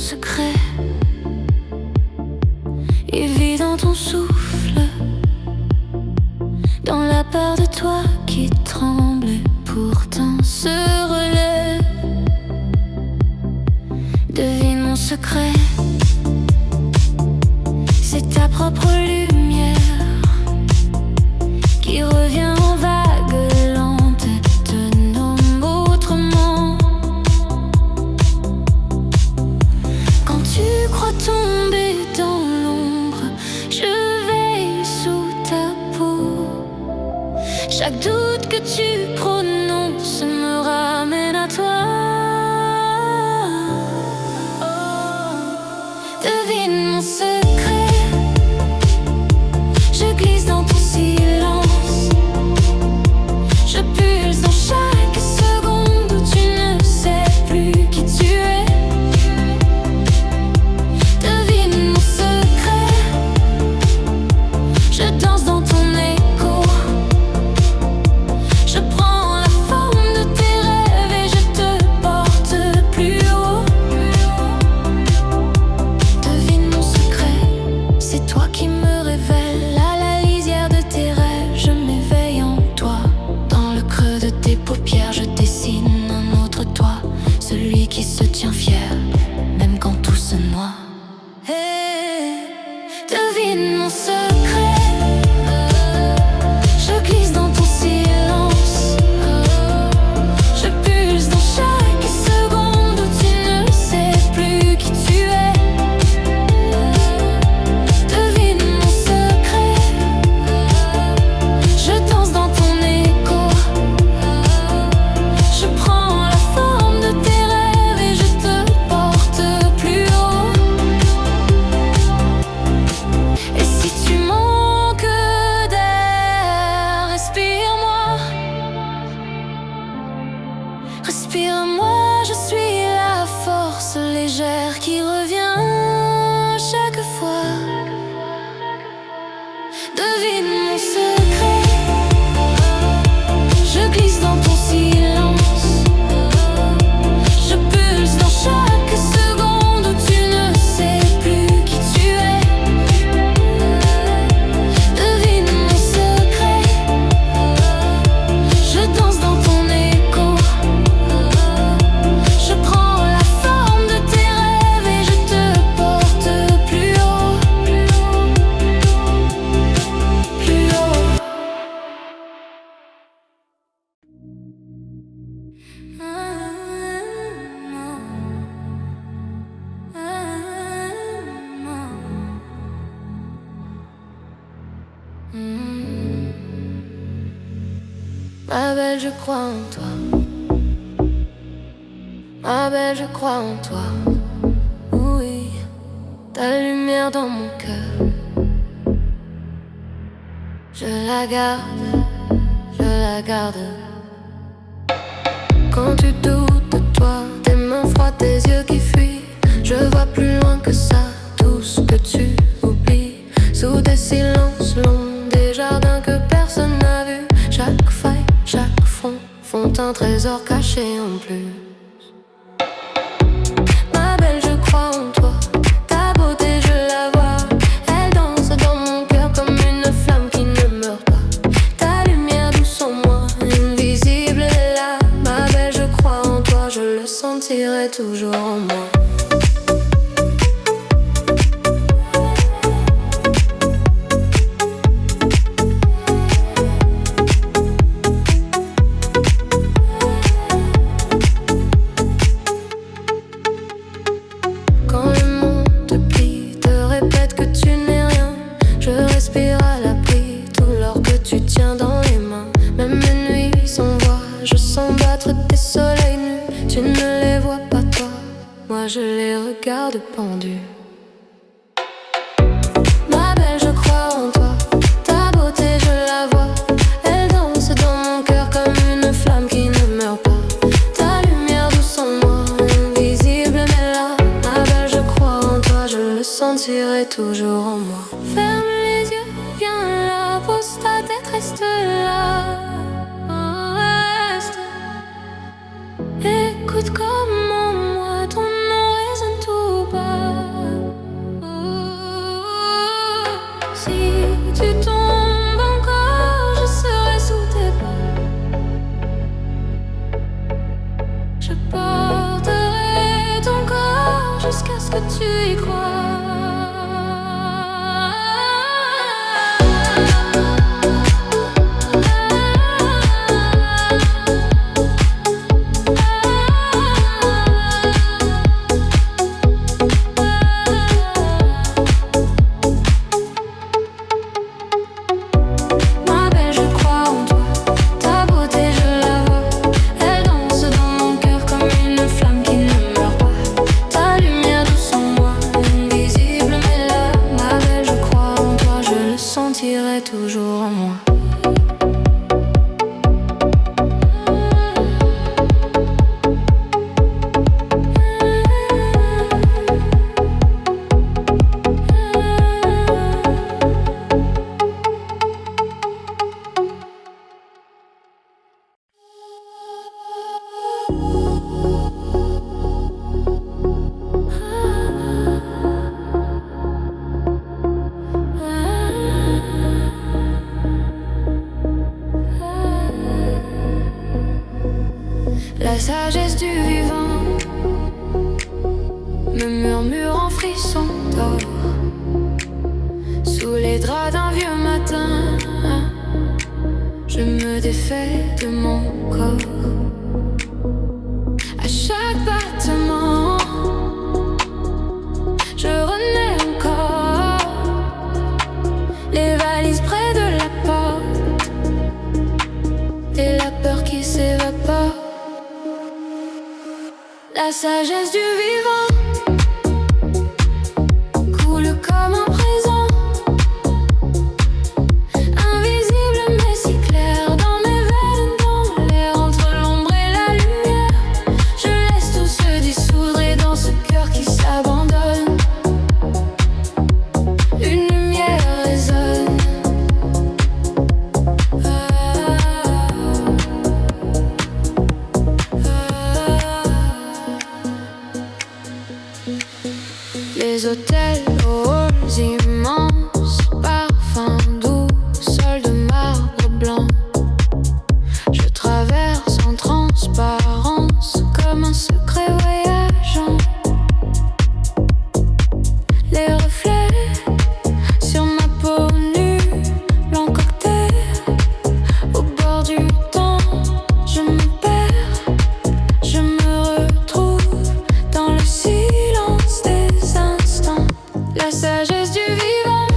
secret. Il vit dans ton souffle, dans la part de toi qui tremble et pourtant se relève. Devine mon secret, c'est ta propre lumière qui revient en vagues lentes, te nomme autrement. Quand tu crois tomber dans l'ombre, je veille sous ta peau. Chaque doute que tu prononces me ramène à toi. Devine mon secret, je glisse dans ton silence. Je pulse dans chaque seconde où tu ne sais plus qui tu es. Devine mon secret, je danse dans ton écho. Je prends la forme de tes rêves et je te porte plus haut. Devine mon secret, c'est toi qui me révèles. À la lisière de tes rêves, je m'éveille en toi. Dans le creux de tes paupières, je dessine un autre toi. Celui qui se tient fier, même quand tout se noie. Hey, devine mon secret, je glisse dans ton silence. Je pulse dans chaque seconde où tu ne sais plus qui tu es. Devine mon secret, je danse dans ton écho. Je prends la forme de tes rêves et je te porte plus haut. Et si tu manques d'air, respire-moi. Respire-moi, je suis la force légère qui revient chaque fois. Devine mon secret, je glisse dans ton silence. Je pulse dans chaque seconde où tu ne sais plus qui tu es. Devine mon secret, je danse dans ton écho. Je prends la forme de tes rêves et je te porte plus haut. Plus haut. Ma belle, je crois en toi. Ma belle, je crois en toi. Oui, ta lumière dans mon cœur. Je la garde, je la garde. Quand tu doutes de toi, tes mains froides, tes yeux qui fuient, je vois plus loin que ça, tout ce que tu oublies. Sous des silences longs, des jardins que personne n'a vus. Chaque faille, chaque front font un trésor caché en plus. Ma belle, je crois en toi. Ta beauté, je la vois. Elle danse dans mon cœur comme une flamme qui ne meurt pas. Ta lumière douce en moi, invisible est là. Ma belle, je crois en toi. Je le sentirai toujours en moi. Quand le monde te plie, te répète que tu n'es rien, je respire à l'abri tout l'or que tu tiens dans les mains. Même mes nuits sans voix, je sens battre tes soleils nus. Tu ne les vois pas toi, moi je les regarde pendus. Ma belle, je crois en toi. Ta beauté, je la vois. Elle danse dans mon cœur comme une flamme qui ne meurt pas. Ta lumière douce en moi, invisible mais là. Ma belle, je crois en toi, je le sentirai toujours en moi. Ferme les yeux, viens là, pose ta tête, reste là. Reste. Écoute comment moi ton nom résonne tout bas. que tu y crois. Toujours en moi. La sagesse du vivant me murmure en frisson d'or sous les draps d'un vieux matin. Je me défais de mon corps. À chaque battement, je renais encore. Les valises près de la porte et la peur qui s'évapore. La sagesse du vivant coule comme un présent, invisible mais si clair dans mes veines, dans l'air, entre l'ombre et la lumière. Je laisse tout se dissoudre et dans ce cœur qui s'abandonne, une lumière résonne. Les hôtels aux halls immenses, parfums doux, sol de marbre blanc. Je traverse en transparence comme un secret voyageant. Les reflets sur ma peau nue, blanc cocktail au bord du temps. Je me perds, je me retrouve dans le silence des instants. La sagesse du vivant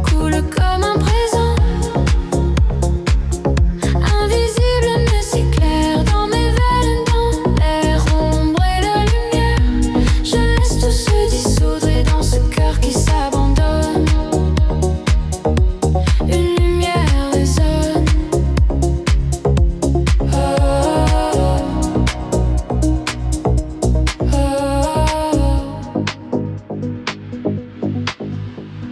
coule comme un présent, invisible mais si clair dans mes veines, dans l'air, ombre et la lumière. Je laisse tout se dissoudre et dans ce cœur qui s'abandonne, une lumière résonne. Oh, oh, oh.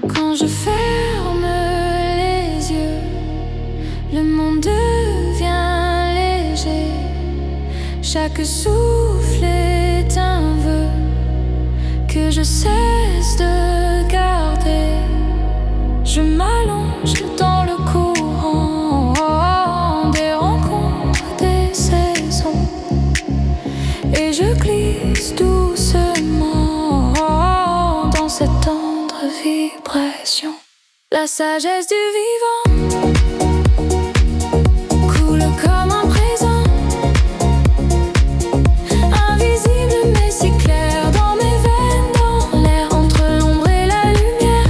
Quand je ferme les yeux, le monde devient léger. Chaque souffle est un vœu que je cesse de garder. Je m'allonge dans le courant des rencontres, des saisons, et je glisse doucement dans cette tendre vibration. La sagesse du vivant coule comme un présent, invisible mais si clair dans mes veines, dans l'air, entre l'ombre et la lumière.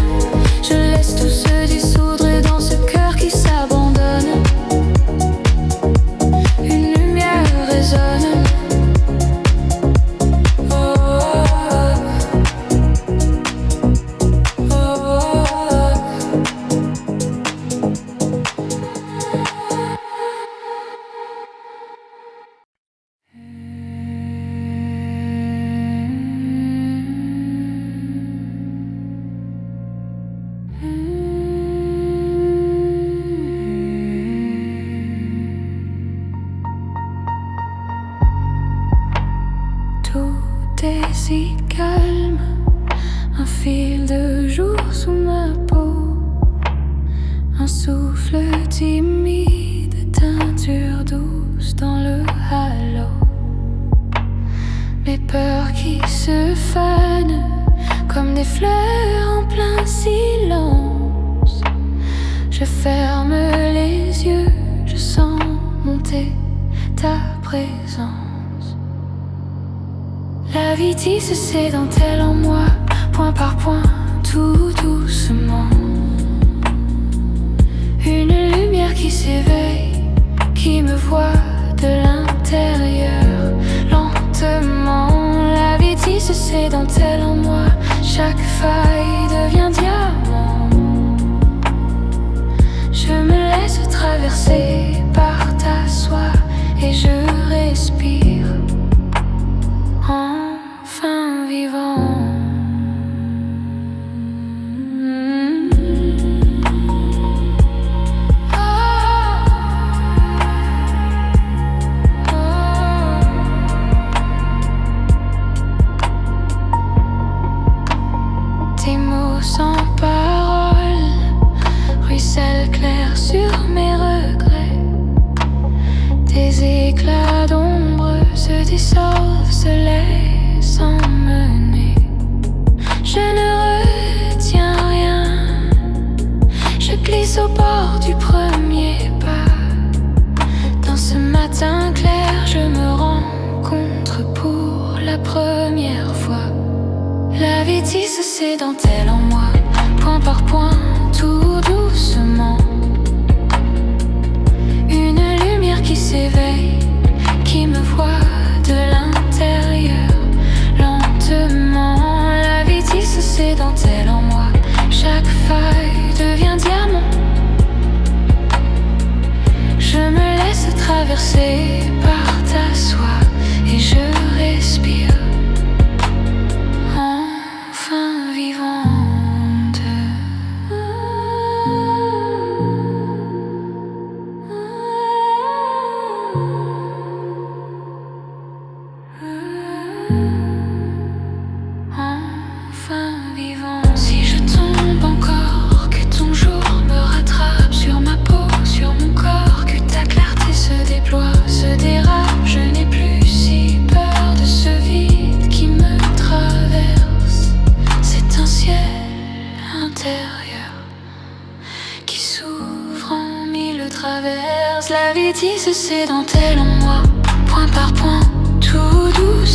Je laisse tout se dissoudre et dans ce cœur qui s'abandonne, une lumière résonne. Oh, oh, oh, oh. Tout est si calme, un fil de jour sous ma peau, un souffle timide, teinture douce dans le halo. Mes peurs qui se fanent comme des fleurs en plein silence. Je ferme les yeux, je sens monter ta présence. La vie tisse ses dentelles en moi, point par point, tout doucement. Une lumière qui s'éveille, qui me voit de l'intérieur, lentement. La vie tisse ses dentelles en moi, chaque faille devient diamant. Je me laisse traverser par ta soie et je respire, enfin vivant. Tes mots sans parole ruissellent clair sur mes regrets. Des éclats d'ombre se dissolvent, se laissent emmener. Je ne retiens rien, je glisse au bord du premier pas. Dans ce matin clair, je me rencontre pour la première fois. La vie tisse ses dentelles en moi, point par point, tout doucement. Une lumière qui s'éveille, qui me voit de l'intérieur, lentement. La vie tisse ses dentelles en moi, chaque faille devient diamant. Je me laisse traverser par ta soie et je respire, enfin vivante. Enfin vivante. Si je tombe encore, que ton jour me rattrape sur ma peau, sur mon corps, que ta clarté se déploie, se dérape. Je n'ai plus si peur de ce vide qui me traverse. C'est un ciel intérieur qui s'ouvre en mille traverses. La vie tisse ses dentelles en moi, point par point, tout douce.